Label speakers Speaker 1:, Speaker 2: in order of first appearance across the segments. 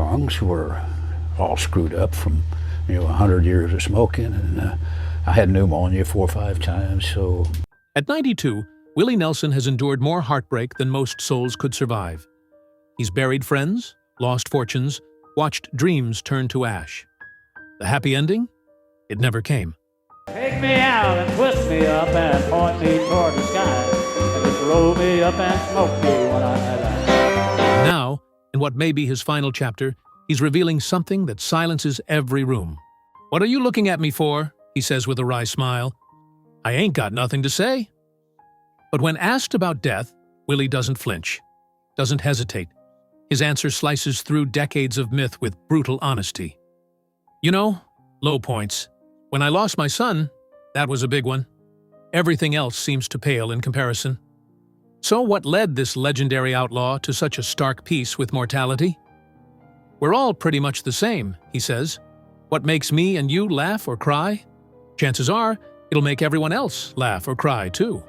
Speaker 1: lungs were all screwed up from 100 years of smoking, and I had pneumonia 4 or 5 times. So
Speaker 2: at 92, Willie Nelson has endured more heartbreak than most souls could survive. He's buried friends, lost fortunes, watched dreams turn to ash. The happy ending? It never came.
Speaker 3: Take me out and twist me up and point me toward the sky, and just roll me up and smoke me when I die.
Speaker 2: Now, in what may be his final chapter, he's revealing something that silences every room. "What are you looking at me for?" he says with a wry smile. "I ain't got nothing to say." But when asked about death, Willie doesn't flinch, doesn't hesitate. His answer slices through decades of myth with brutal honesty. Low points. When I lost my son, that was a big one. Everything else seems to pale in comparison. So what led this legendary outlaw to such a stark peace with mortality? "We're all pretty much the same," he says. "What makes me and you laugh or cry? Chances are, it'll make everyone else laugh or cry too."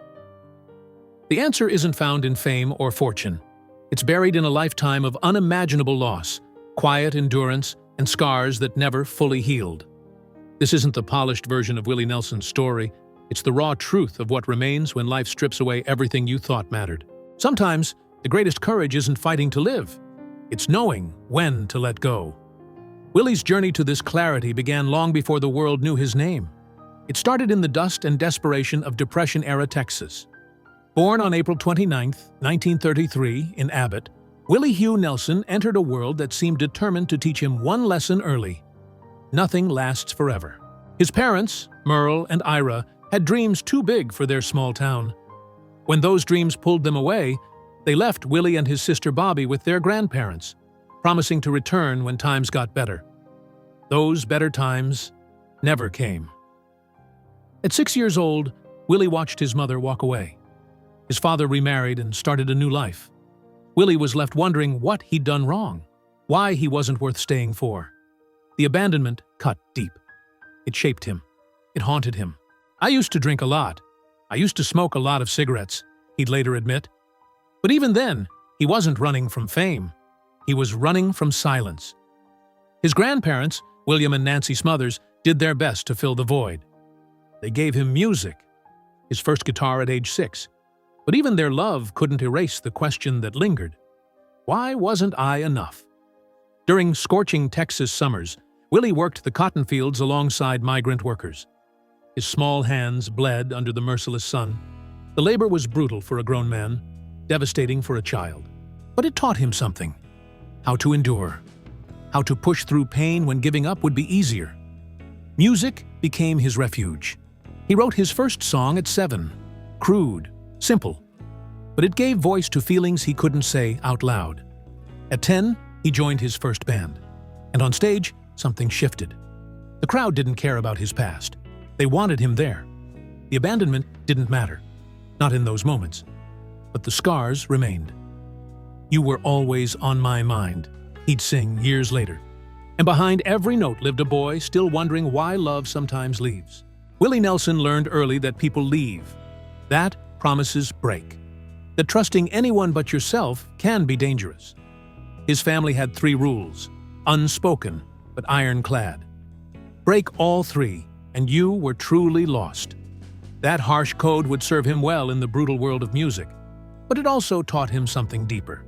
Speaker 2: The answer isn't found in fame or fortune. It's buried in a lifetime of unimaginable loss, quiet endurance, and scars that never fully healed. This isn't the polished version of Willie Nelson's story. It's the raw truth of what remains when life strips away everything you thought mattered. Sometimes, the greatest courage isn't fighting to live. It's knowing when to let go. Willie's journey to this clarity began long before the world knew his name. It started in the dust and desperation of Depression-era Texas. Born on April 29, 1933, in Abbott, Willie Hugh Nelson entered a world that seemed determined to teach him one lesson early: nothing lasts forever. His parents, Merl and Ira, had dreams too big for their small town. When those dreams pulled them away, they left Willie and his sister Bobby with their grandparents, promising to return when times got better. Those better times never came. At 6 years old, Willie watched his mother walk away. His father remarried and started a new life. Willie was left wondering what he'd done wrong, why he wasn't worth staying for. The abandonment cut deep. It shaped him. It haunted him. "I used to drink a lot. I used to smoke a lot of cigarettes," he'd later admit. But even then, he wasn't running from fame. He was running from silence. His grandparents, William and Nancy Smothers, did their best to fill the void. They gave him music, his first guitar at age 6. But even their love couldn't erase the question that lingered. Why wasn't I enough? During scorching Texas summers, Willie worked the cotton fields alongside migrant workers. His small hands bled under the merciless sun. The labor was brutal for a grown man, devastating for a child. But it taught him something: how to endure, how to push through pain when giving up would be easier. Music became his refuge. He wrote his first song at 7, crude, simple, but it gave voice to feelings he couldn't say out loud. At 10, he joined his first band, and on stage, something shifted. The crowd didn't care about his past. They wanted him there. The abandonment didn't matter, not in those moments, but the scars remained. "You were always on my mind," he'd sing years later. And behind every note lived a boy still wondering why love sometimes leaves. Willie Nelson learned early that people leave. That promises break. That trusting anyone but yourself can be dangerous. His family had 3 rules, unspoken but ironclad. Break all 3, and you were truly lost. That harsh code would serve him well in the brutal world of music, but it also taught him something deeper.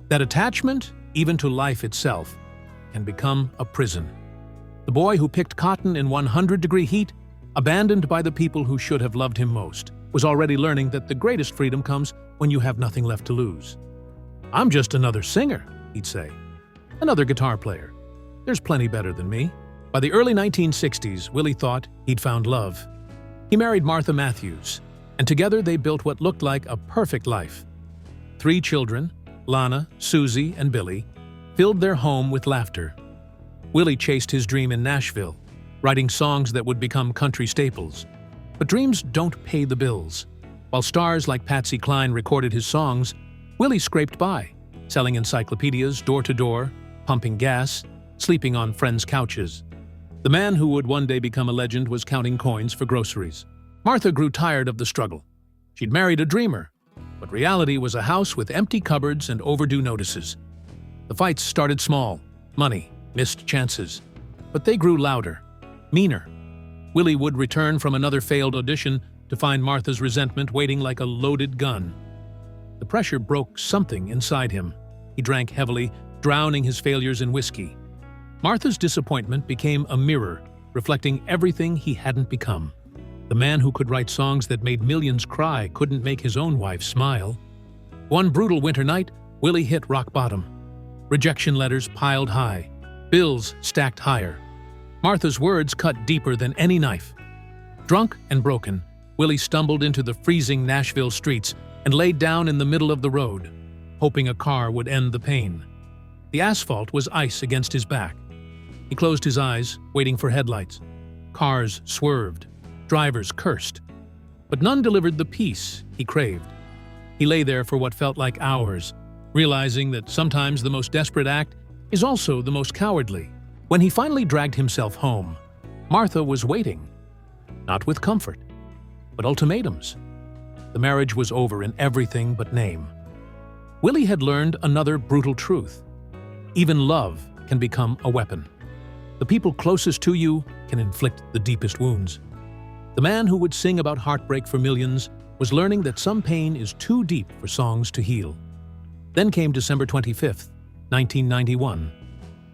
Speaker 2: That attachment, even to life itself, can become a prison. The boy who picked cotton in 100-degree heat, abandoned by the people who should have loved him most, was already learning that the greatest freedom comes when you have nothing left to lose. "I'm just another singer," he'd say. "Another guitar player. There's plenty better than me." By the early 1960s, Willie thought he'd found love. He married Martha Matthews, and together they built what looked like a perfect life. 3 children, Lana, Susie, and Billy, filled their home with laughter. Willie chased his dream in Nashville, writing songs that would become country staples. But dreams don't pay the bills. While stars like Patsy Cline recorded his songs, Willie scraped by, selling encyclopedias door to door, pumping gas, sleeping on friends' couches. The man who would one day become a legend was counting coins for groceries. Martha grew tired of the struggle. She'd married a dreamer, but reality was a house with empty cupboards and overdue notices. The fights started small, money, missed chances. But they grew louder, meaner. Willie would return from another failed audition to find Martha's resentment waiting like a loaded gun. The pressure broke something inside him. He drank heavily, drowning his failures in whiskey. Martha's disappointment became a mirror, reflecting everything he hadn't become. The man who could write songs that made millions cry couldn't make his own wife smile. One brutal winter night, Willie hit rock bottom. Rejection letters piled high. Bills stacked higher. Martha's words cut deeper than any knife. Drunk and broken, Willie stumbled into the freezing Nashville streets and laid down in the middle of the road, hoping a car would end the pain. The asphalt was ice against his back. He closed his eyes, waiting for headlights. Cars swerved. Drivers cursed. But none delivered the peace he craved. He lay there for what felt like hours, realizing that sometimes the most desperate act is also the most cowardly. When he finally dragged himself home, Martha was waiting, not with comfort, but ultimatums. The marriage was over in everything but name. Willie had learned another brutal truth. Even love can become a weapon. The people closest to you can inflict the deepest wounds. The man who would sing about heartbreak for millions was learning that some pain is too deep for songs to heal. Then came December 25th, 1991,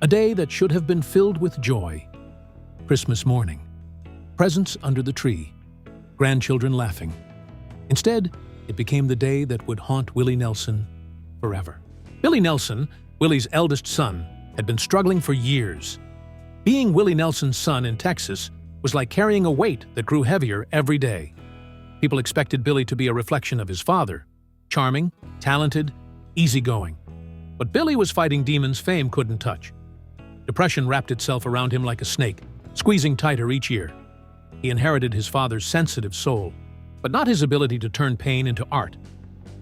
Speaker 2: a day that should have been filled with joy. Christmas morning. Presents under the tree. Grandchildren laughing. Instead, it became the day that would haunt Willie Nelson forever. Willie Nelson, Willie's eldest son, had been struggling for years. Being Willie Nelson's son in Texas was like carrying a weight that grew heavier every day. People expected Billy to be a reflection of his father, charming, talented, easygoing. But Billy was fighting demons fame couldn't touch. Depression wrapped itself around him like a snake, squeezing tighter each year. He inherited his father's sensitive soul, but not his ability to turn pain into art.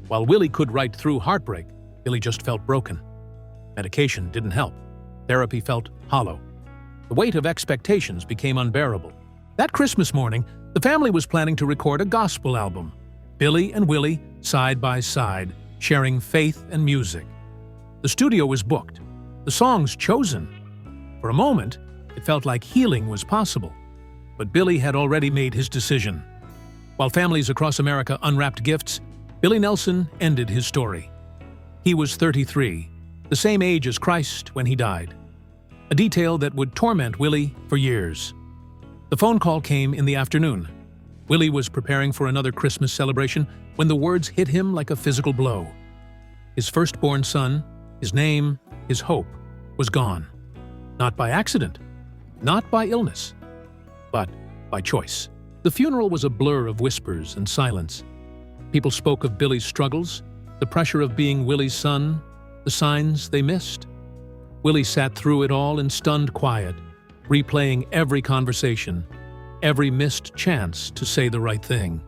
Speaker 2: While Willie could write through heartbreak, Billy just felt broken. Medication didn't help. Therapy felt hollow. The weight of expectations became unbearable. That Christmas morning, the family was planning to record a gospel album. Billy and Willie, side by side, sharing faith and music. The studio was booked, the songs chosen. For a moment, it felt like healing was possible. But Billy had already made his decision. While families across America unwrapped gifts, Willie Nelson ended his story. He was 33, the same age as Christ when he died. A detail that would torment Willie for years. The phone call came in the afternoon. Willie was preparing for another Christmas celebration when the words hit him like a physical blow. His firstborn son, his name, his hope, was gone. Not by accident, not by illness, but by choice. The funeral was a blur of whispers and silence. People spoke of Billy's struggles, the pressure of being Willie's son, the signs they missed. Willie sat through it all in stunned quiet, replaying every conversation, every missed chance to say the right thing.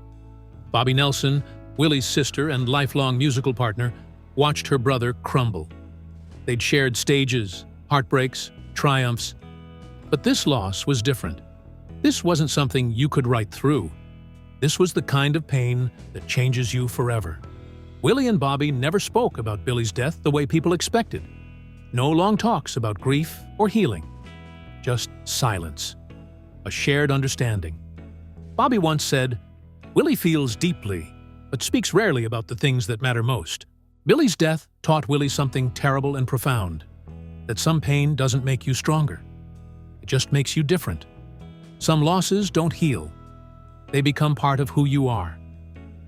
Speaker 2: Bobby Nelson, Willie's sister and lifelong musical partner, watched her brother crumble. They'd shared stages, heartbreaks, triumphs. But this loss was different. This wasn't something you could write through. This was the kind of pain that changes you forever. Willie and Bobby never spoke about Billy's death the way people expected. No long talks about grief or healing. Just silence. A shared understanding. Bobby once said, "Willie feels deeply, but speaks rarely about the things that matter most." Billy's death taught Willie something terrible and profound. That some pain doesn't make you stronger. It just makes you different. Some losses don't heal. They become part of who you are.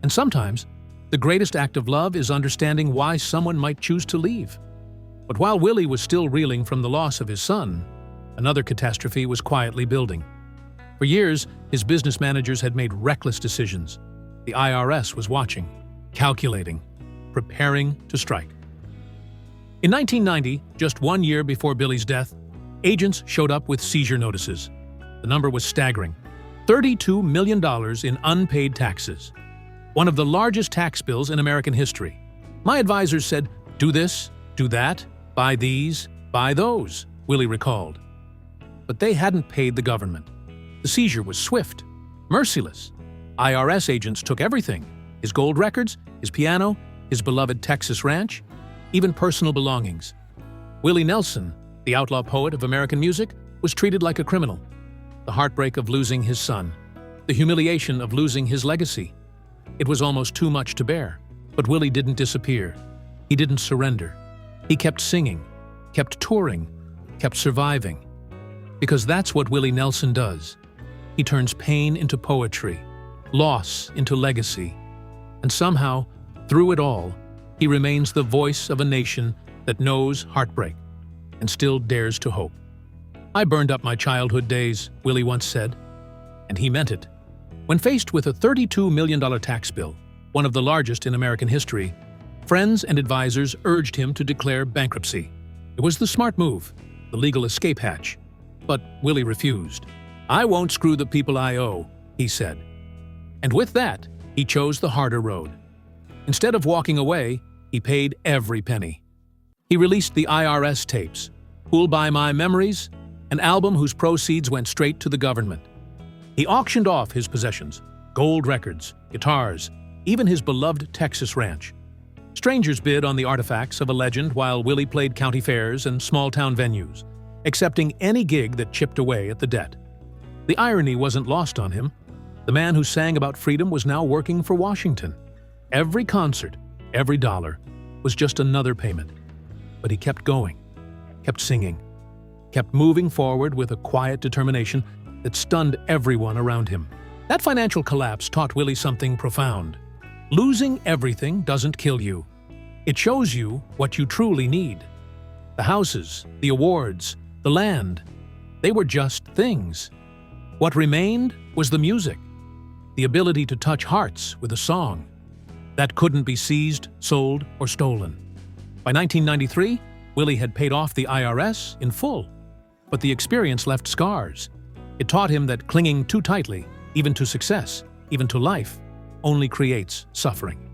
Speaker 2: And sometimes, the greatest act of love is understanding why someone might choose to leave. But while Willie was still reeling from the loss of his son, another catastrophe was quietly building. For years, his business managers had made reckless decisions. The IRS was watching, calculating, preparing to strike. In 1990, just 1 year before Billy's death, agents showed up with seizure notices. The number was staggering. $32 million in unpaid taxes. One of the largest tax bills in American history. My advisors said, "Do this, do that, buy these, buy those," Willie recalled. But they hadn't paid the government. The seizure was swift, merciless. IRS agents took everything: his gold records, his piano, his beloved Texas ranch, even personal belongings. Willie Nelson, The outlaw poet of American music was treated like a criminal. The heartbreak of losing his son, the humiliation of losing his legacy. It was almost too much to bear. But Willie didn't disappear. He didn't surrender. He kept singing, kept touring, kept surviving. Because that's what Willie Nelson does. He turns pain into poetry, loss into legacy. And somehow, through it all, he remains the voice of a nation that knows heartbreak and still dares to hope. "I burned up my childhood days," Willie once said. And he meant it. When faced with a $32 million tax bill, one of the largest in American history, friends and advisors urged him to declare bankruptcy. It was the smart move, the legal escape hatch. But Willie refused. "I won't screw the people I owe," he said. And with that, he chose the harder road. Instead of walking away, he paid every penny. He released the IRS tapes, Who'll Buy My Memories, an album whose proceeds went straight to the government. He auctioned off his possessions, gold records, guitars, even his beloved Texas ranch. Strangers bid on the artifacts of a legend while Willie played county fairs and small-town venues, accepting any gig that chipped away at the debt. The irony wasn't lost on him. The man who sang about freedom was now working for Washington. Every concert, every dollar, was just another payment. But he kept going, kept singing, kept moving forward with a quiet determination that stunned everyone around him. That financial collapse taught Willie something profound. Losing everything doesn't kill you. It shows you what you truly need. The houses, the awards, the land, they were just things. What remained was the music, the ability to touch hearts with a song. That couldn't be seized, sold, or stolen. By 1993, Willie had paid off the IRS in full. But the experience left scars. It taught him that clinging too tightly, even to success, even to life, only creates suffering.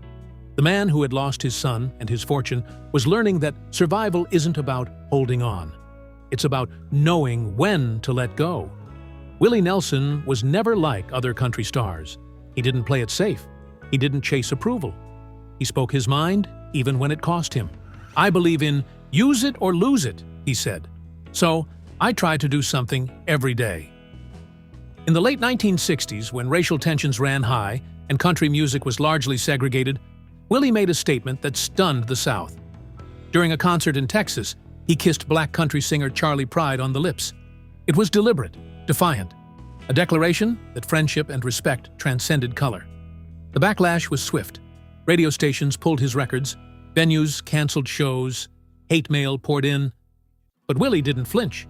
Speaker 2: The man who had lost his son and his fortune was learning that survival isn't about holding on. It's about knowing when to let go. Willie Nelson was never like other country stars. He didn't play it safe. He didn't chase approval. He spoke his mind, even when it cost him. "I believe in use it or lose it," he said. "So I try to do something every day." In the late 1960s, when racial tensions ran high and country music was largely segregated, Willie made a statement that stunned the South. During a concert in Texas, he kissed black country singer Charlie Pride on the lips. It was deliberate, defiant, a declaration that friendship and respect transcended color. The backlash was swift. Radio stations pulled his records, venues canceled shows, hate mail poured in. But Willie didn't flinch.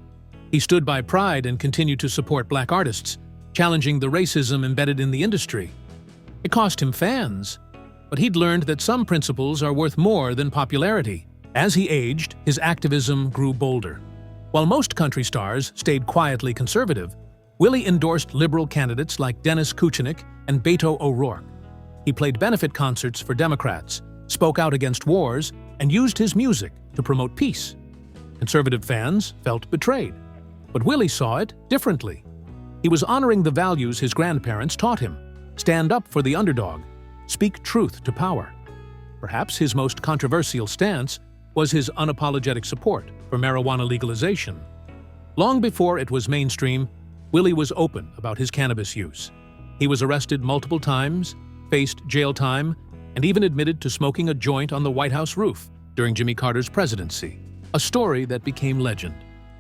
Speaker 2: He stood by Pride and continued to support black artists, challenging the racism embedded in the industry. It cost him fans, but he'd learned that some principles are worth more than popularity. As he aged, his activism grew bolder. While most country stars stayed quietly conservative, Willie endorsed liberal candidates like Dennis Kucinich and Beto O'Rourke. He played benefit concerts for Democrats, spoke out against wars, and used his music to promote peace. Conservative fans felt betrayed, but Willie saw it differently. He was honoring the values his grandparents taught him: stand up for the underdog, speak truth to power. Perhaps his most controversial stance was his unapologetic support for marijuana legalization. Long before it was mainstream, Willie was open about his cannabis use. He was arrested multiple times, faced jail time, and even admitted to smoking a joint on the White House roof during Jimmy Carter's presidency, a story that became legend.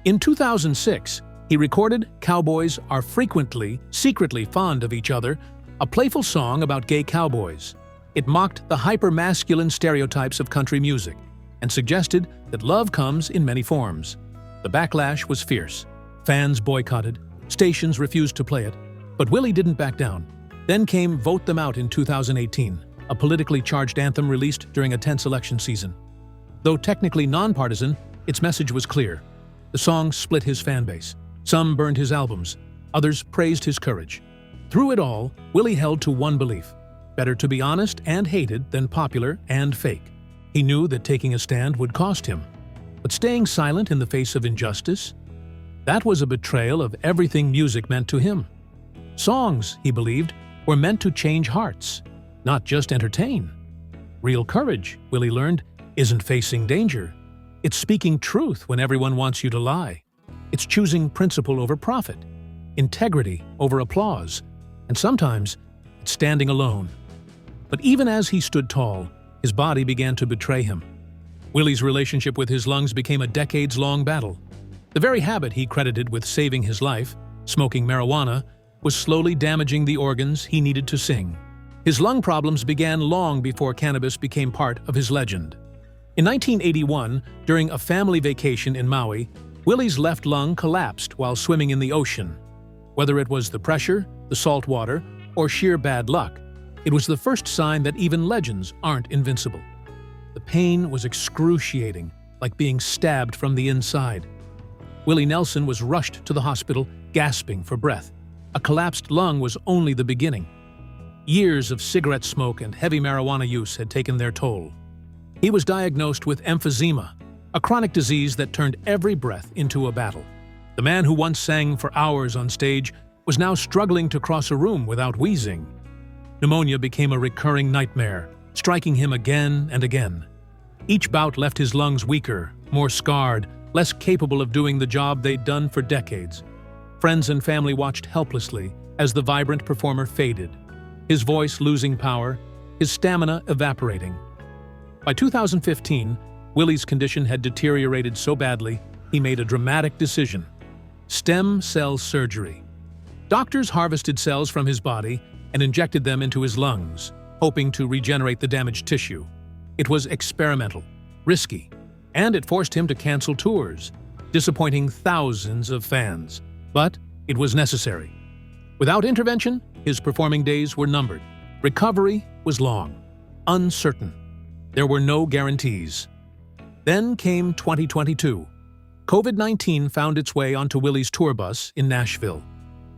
Speaker 2: In 2006, he recorded "Cowboys Are Frequently, Secretly Fond of Each Other," a playful song about gay cowboys. It mocked the hyper-masculine stereotypes of country music and suggested that love comes in many forms. The backlash was fierce. Fans boycotted, stations refused to play it, but Willie didn't back down. Then came "Vote Them Out" in 2018, a politically charged anthem released during a tense election season. Though technically nonpartisan, its message was clear. The song split his fan base. Some burned his albums, others praised his courage. Through it all, Willie held to one belief: better to be honest and hated than popular and fake. He knew that taking a stand would cost him, but staying silent in the face of injustice, that was a betrayal of everything music meant to him. Songs, he believed, were meant to change hearts, not just entertain. Real courage, Willie learned, isn't facing danger. It's speaking truth when everyone wants you to lie. It's choosing principle over profit, integrity over applause, and sometimes it's standing alone. But even as he stood tall, his body began to betray him. Willie's relationship with his lungs became a decades-long battle. The very habit he credited with saving his life, smoking marijuana, was slowly damaging the organs he needed to sing. His lung problems began long before cannabis became part of his legend. In 1981, during a family vacation in Maui, Willie's left lung collapsed while swimming in the ocean. Whether it was the pressure, the salt water, or sheer bad luck, it was the first sign that even legends aren't invincible. The pain was excruciating, like being stabbed from the inside. Willie Nelson was rushed to the hospital, gasping for breath. A collapsed lung was only the beginning. Years of cigarette smoke and heavy marijuana use had taken their toll. He was diagnosed with emphysema, a chronic disease that turned every breath into a battle. The man who once sang for hours on stage was now struggling to cross a room without wheezing. Pneumonia became a recurring nightmare, striking him again and again. Each bout left his lungs weaker, more scarred, less capable of doing the job they'd done for decades. Friends and family watched helplessly as the vibrant performer faded, his voice losing power, his stamina evaporating. By 2015, Willie's condition had deteriorated so badly, he made a dramatic decision: stem cell surgery. Doctors harvested cells from his body and injected them into his lungs, hoping to regenerate the damaged tissue. It was experimental, risky, and it forced him to cancel tours, disappointing thousands of fans. But it was necessary. Without intervention, his performing days were numbered. Recovery was long, uncertain. There were no guarantees. Then came 2022. COVID-19 found its way onto Willie's tour bus in Nashville.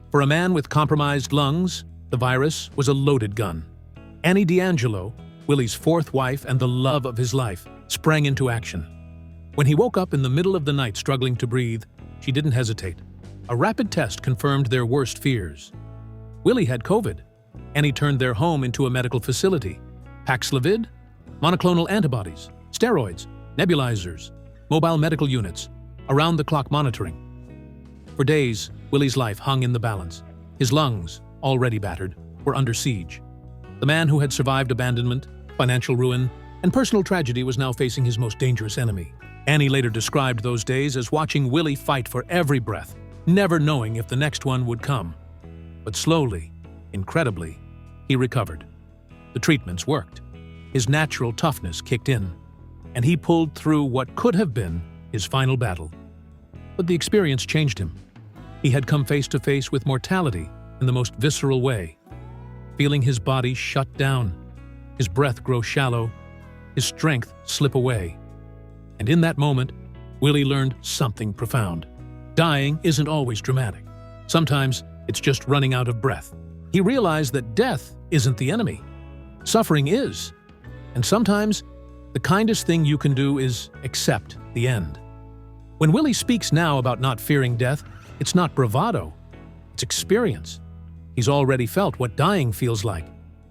Speaker 2: For a man with compromised lungs, the virus was a loaded gun. Annie D'Angelo, Willie's fourth wife and the love of his life, sprang into action. When he woke up in the middle of the night struggling to breathe, she didn't hesitate. A rapid test confirmed their worst fears. Willie had COVID. Annie turned their home into a medical facility. Paxlovid, monoclonal antibodies, steroids, nebulizers, mobile medical units, around-the-clock monitoring. For days, Willie's life hung in the balance. His lungs, already battered, were under siege. The man who had survived abandonment, financial ruin, and personal tragedy was now facing his most dangerous enemy. Annie later described those days as watching Willie fight for every breath, never knowing if the next one would come. But slowly, incredibly, he recovered. The treatments worked. His natural toughness kicked in, and he pulled through what could have been his final battle. But the experience changed him. He had come face to face with mortality in the most visceral way, feeling his body shut down, his breath grow shallow, his strength slip away. And in that moment, Willie learned something profound. Dying isn't always dramatic. Sometimes it's just running out of breath. He realized that death isn't the enemy. Suffering is. And sometimes, the kindest thing you can do is accept the end. When Willie speaks now about not fearing death, it's not bravado, it's experience. He's already felt what dying feels like.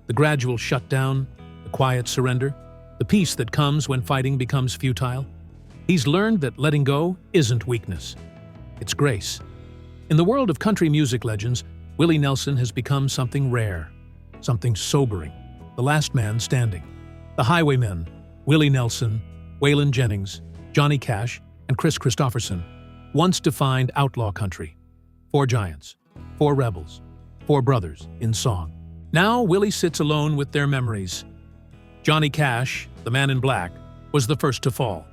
Speaker 2: The gradual shutdown, the quiet surrender, the peace that comes when fighting becomes futile. He's learned that letting go isn't weakness. It's grace. In the world of country music legends, Willie Nelson has become something rare, something sobering, the last man standing. The highwaymen, Willie Nelson, Waylon Jennings, Johnny Cash, and Chris Christopherson, once defined outlaw country. 4 giants, 4 rebels, 4 brothers in song. Now Willie sits alone with their memories. Johnny Cash, the man in black, was the first to fall.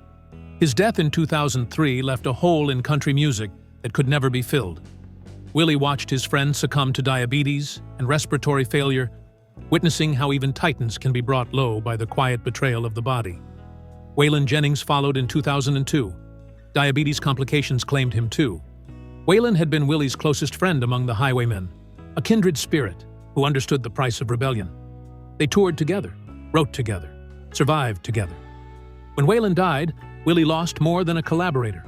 Speaker 2: His death in 2003 left a hole in country music that could never be filled. Willie watched his friends succumb to diabetes and respiratory failure, witnessing how even titans can be brought low by the quiet betrayal of the body. Waylon Jennings followed in 2002. Diabetes complications claimed him too. Waylon had been Willie's closest friend among the highwaymen, a kindred spirit who understood the price of rebellion. They toured together, wrote together, survived together. When Waylon died, Willie lost more than a collaborator.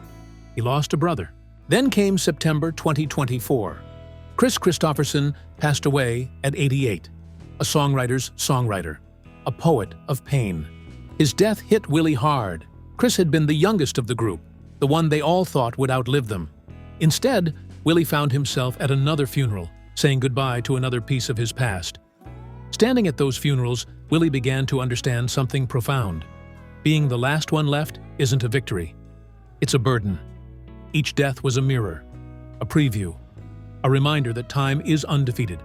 Speaker 2: He lost a brother. Then came September 2024. Chris Christopherson passed away at 88, a songwriter's songwriter, a poet of pain. His death hit Willie hard. Chris had been the youngest of the group, the one they all thought would outlive them. Instead, Willie found himself at another funeral, saying goodbye to another piece of his past. Standing at those funerals, Willie began to understand something profound. Being the last one left isn't a victory. It's a burden. Each death was a mirror, a preview, a reminder that time is undefeated.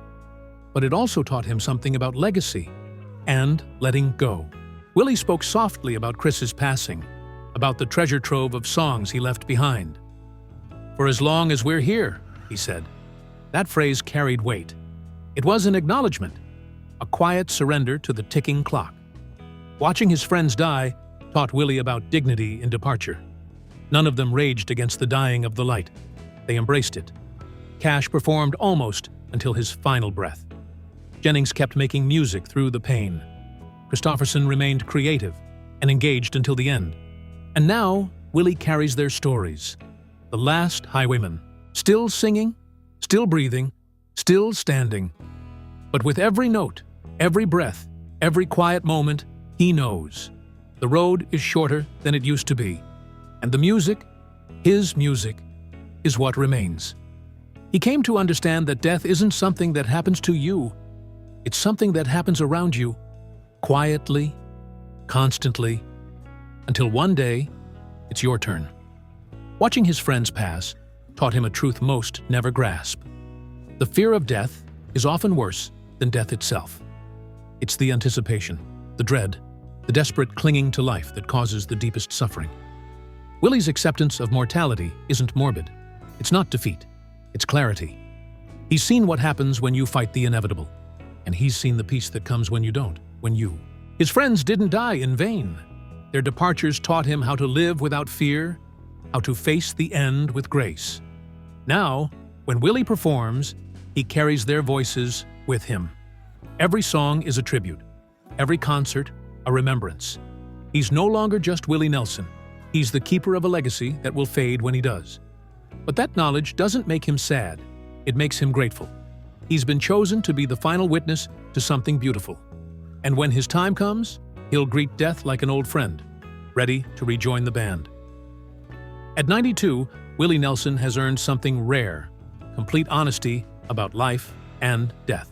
Speaker 2: But it also taught him something about legacy and letting go. Willie spoke softly about Chris's passing, about the treasure trove of songs he left behind. "For as long as we're here," he said. That phrase carried weight. It was an acknowledgement, a quiet surrender to the ticking clock. Watching his friends die taught Willie about dignity in departure. None of them raged against the dying of the light. They embraced it. Cash performed almost until his final breath. Jennings kept making music through the pain. Christopherson remained creative and engaged until the end. And now, Willie carries their stories. The last highwayman, still singing, still breathing, still standing. But with every note, every breath, every quiet moment, he knows. The road is shorter than it used to be. And the music, his music, is what remains. He came to understand that death isn't something that happens to you. It's something that happens around you, quietly, constantly, until one day, it's your turn. Watching his friends pass taught him a truth most never grasp. The fear of death is often worse than death itself. It's the anticipation, the dread, the desperate clinging to life that causes the deepest suffering. Willie's acceptance of mortality isn't morbid. It's not defeat. It's clarity. He's seen what happens when you fight the inevitable, and he's seen the peace that comes when you don't, when you. His friends didn't die in vain. Their departures taught him how to live without fear, how to face the end with grace. Now, when Willie performs, he carries their voices with him. Every song is a tribute, every concert a remembrance. He's no longer just Willie Nelson. He's the keeper of a legacy that will fade when he does. But that knowledge doesn't make him sad. It makes him grateful. He's been chosen to be the final witness to something beautiful. And when his time comes, he'll greet death like an old friend, ready to rejoin the band. At 92, Willie Nelson has earned something rare, complete honesty about life and death.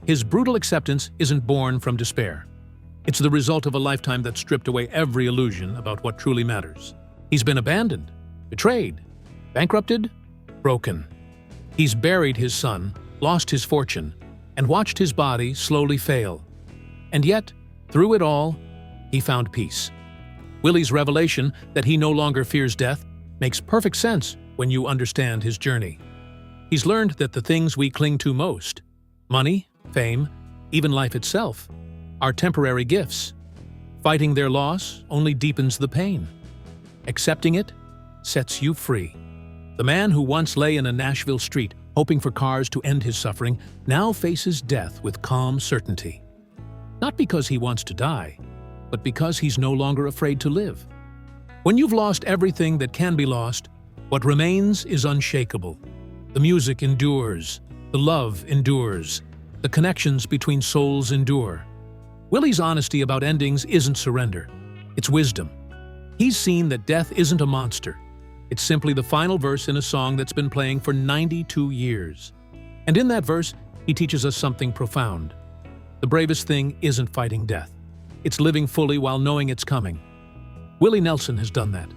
Speaker 2: His brutal acceptance isn't born from despair. It's the result of a lifetime that stripped away every illusion about what truly matters. He's been abandoned, betrayed, bankrupted, broken. He's buried his son, lost his fortune, and watched his body slowly fail. And yet, through it all, he found peace. Willie's revelation that he no longer fears death makes perfect sense when you understand his journey. He's learned that the things we cling to most, money, fame, even life itself, are temporary gifts. Fighting their loss only deepens the pain. Accepting it sets you free. The man who once lay in a Nashville street hoping for cars to end his suffering now faces death with calm certainty. Not because he wants to die, but because he's no longer afraid to live. When you've lost everything that can be lost, what remains is unshakable. The music endures, the love endures, the connections between souls endure. Willie's honesty about endings isn't surrender, it's wisdom. He's seen that death isn't a monster. It's simply the final verse in a song that's been playing for 92 years. And in that verse, he teaches us something profound. The bravest thing isn't fighting death. It's living fully while knowing it's coming. Willie Nelson has done that.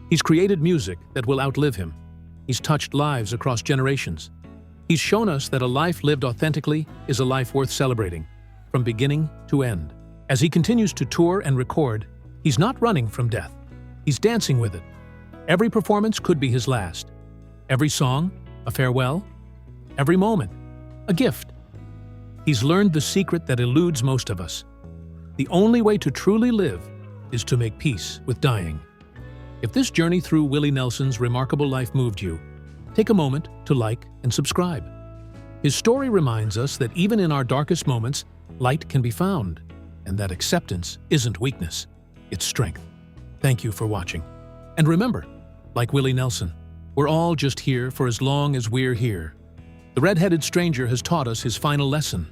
Speaker 2: He's created music that will outlive him. He's touched lives across generations. He's shown us that a life lived authentically is a life worth celebrating, from beginning to end. As he continues to tour and record, he's not running from death. He's dancing with it. Every performance could be his last. Every song, a farewell. Every moment, a gift. He's learned the secret that eludes most of us. The only way to truly live is to make peace with dying. If this journey through Willie Nelson's remarkable life moved you, take a moment to like and subscribe. His story reminds us that even in our darkest moments, light can be found, and that acceptance isn't weakness, it's strength. Thank you for watching. And remember, like Willie Nelson, we're all just here for as long as we're here. The red-headed stranger has taught us his final lesson.